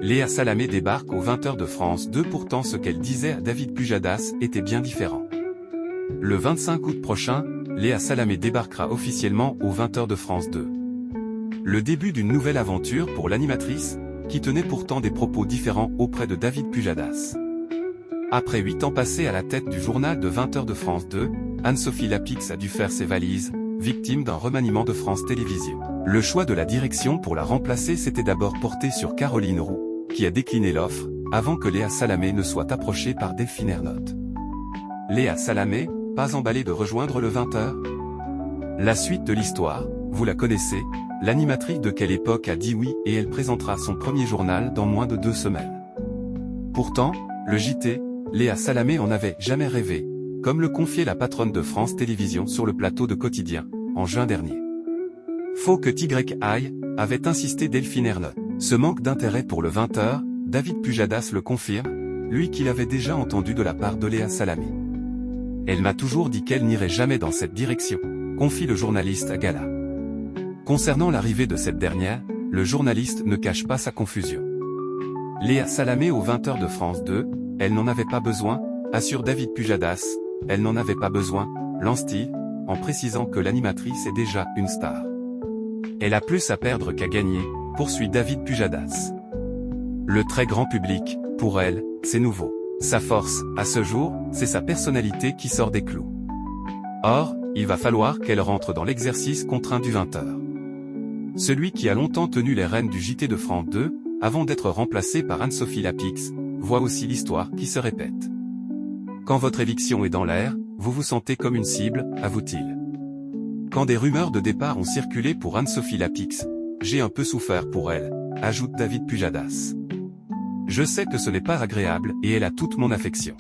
Léa Salamé débarque aux 20h de France 2. Pourtant ce qu'elle disait à David Pujadas était bien différent. Le 25 août prochain, Léa Salamé débarquera officiellement aux 20h de France 2. Le début d'une nouvelle aventure pour l'animatrice, qui tenait pourtant des propos différents auprès de David Pujadas. Après 8 ans passés à la tête du journal de 20h de France 2, Anne-Sophie Lapix a dû faire ses valises, victime d'un remaniement de France Télévisions. Le choix de la direction pour la remplacer s'était d'abord porté sur Caroline Roux, qui a décliné l'offre, avant que Léa Salamé ne soit approchée par Delphine Ernotte. Léa Salamé, pas emballée de rejoindre le 20h? La suite de l'histoire, vous la connaissez, l'animatrice de Quelle Époque a dit oui et elle présentera son premier journal dans moins de 2 semaines. Pourtant, le JT, Léa Salamé en avait jamais rêvé, comme le confiait la patronne de France Télévisions sur le plateau de Quotidien, en juin dernier. Faut que aille, avait insisté Delphine Ernotte. Ce manque d'intérêt pour le 20h, David Pujadas le confirme, lui qui l'avait déjà entendu de la part de Léa Salamé. Elle m'a toujours dit qu'elle n'irait jamais dans cette direction, confie le journaliste à Gala. Concernant l'arrivée de cette dernière, le journaliste ne cache pas sa confusion. Léa Salamé aux 20h de France 2, elle n'en avait pas besoin, assure David Pujadas, elle n'en avait pas besoin, lance-t-il, en précisant que l'animatrice est déjà une star. Elle a plus à perdre qu'à gagner, poursuit David Pujadas. Le très grand public, pour elle, c'est nouveau. Sa force, à ce jour, c'est sa personnalité qui sort des clous. Or, il va falloir qu'elle rentre dans l'exercice contraint du 20h. Celui qui a longtemps tenu les rênes du JT de France 2, avant d'être remplacé par Anne-Sophie Lapix, voit aussi l'histoire qui se répète. Quand votre éviction est dans l'air, vous vous sentez comme une cible, avoue-t-il. Quand des rumeurs de départ ont circulé pour Anne-Sophie Lapix, j'ai un peu souffert pour elle, ajoute David Pujadas. Je sais que ce n'est pas agréable et elle a toute mon affection.